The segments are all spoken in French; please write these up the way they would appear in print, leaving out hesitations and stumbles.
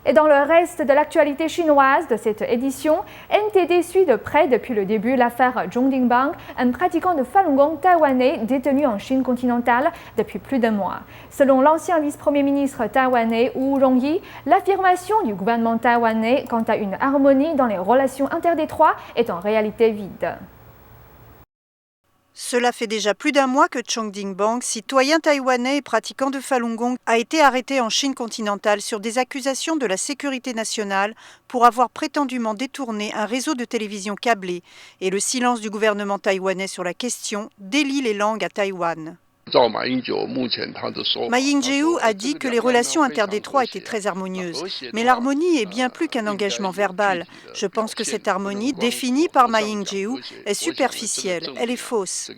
Et dans le reste de l'actualité chinoise de cette édition, NTD suit de près depuis le début l'affaire Zhong Dingbang, un pratiquant de Falun Gong taïwanais détenu en Chine continentale depuis plus d'un mois. Selon l'ancien vice-premier ministre taïwanais Wu Rongyi, l'affirmation du gouvernement taïwanais quant à une harmonie dans les relations interdétroites est en réalité vide. Cela fait déjà plus d'un mois que Zhong Dingbang, citoyen taïwanais et pratiquant de Falun Gong, a été arrêté en Chine continentale sur des accusations de la sécurité nationale pour avoir prétendument détourné un réseau de télévision câblé. Et le silence du gouvernement taïwanais sur la question délie les langues à Taïwan. Ma Ying-jeou a dit que les relations interdétroites étaient très harmonieuses. Mais l'harmonie est bien plus qu'un engagement verbal. Je pense que cette harmonie, définie par Ma Ying-jeou, est superficielle, elle est fausse.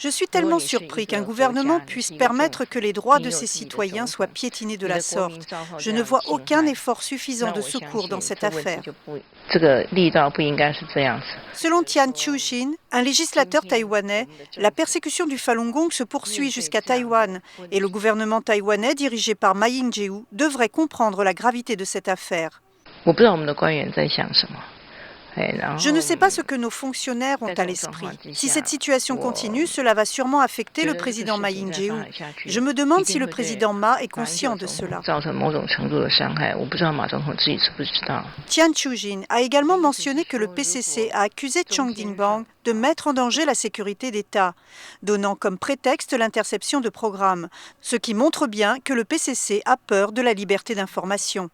Je suis tellement surpris qu'un gouvernement puisse permettre que les droits de ses citoyens soient piétinés de la sorte. Je ne vois aucun effort suffisant de secours dans cette affaire. Selon Tian Chu-shin, un législateur taïwanais, la persécution du Falun Gong se poursuit jusqu'à Taïwan et le gouvernement taïwanais dirigé par Ma Ying-jeou devrait comprendre la gravité de cette affaire. Je ne sais pas ce que nos fonctionnaires ont à l'esprit. Si cette situation continue, cela va sûrement affecter le président Ma Ying-jeou. Je me demande si le président Ma est conscient de cela. Tian Chu-shin a également mentionné que le PCC a accusé Zhong Dingbang de mettre en danger la sécurité d'État, donnant comme prétexte l'interception de programmes, ce qui montre bien que le PCC a peur de la liberté d'information.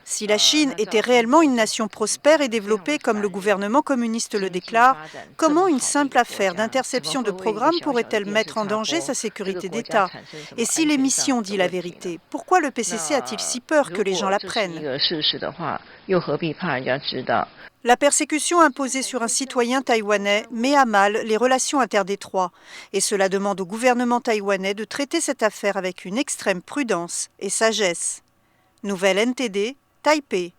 Si la Chine était réellement une nation prospère et développée comme le gouvernement communiste le déclare, comment une simple affaire d'interception de programmes pourrait-elle mettre en danger sa sécurité d'État? Et si l'émission dit la vérité, pourquoi le PCC a-t-il si peur que les gens l'apprennent? La persécution imposée sur un citoyen taïwanais met à mal les relations interdétroites et cela demande au gouvernement taïwanais de traiter cette affaire avec une extrême prudence et sagesse. Nouvelle NTD, Taipei.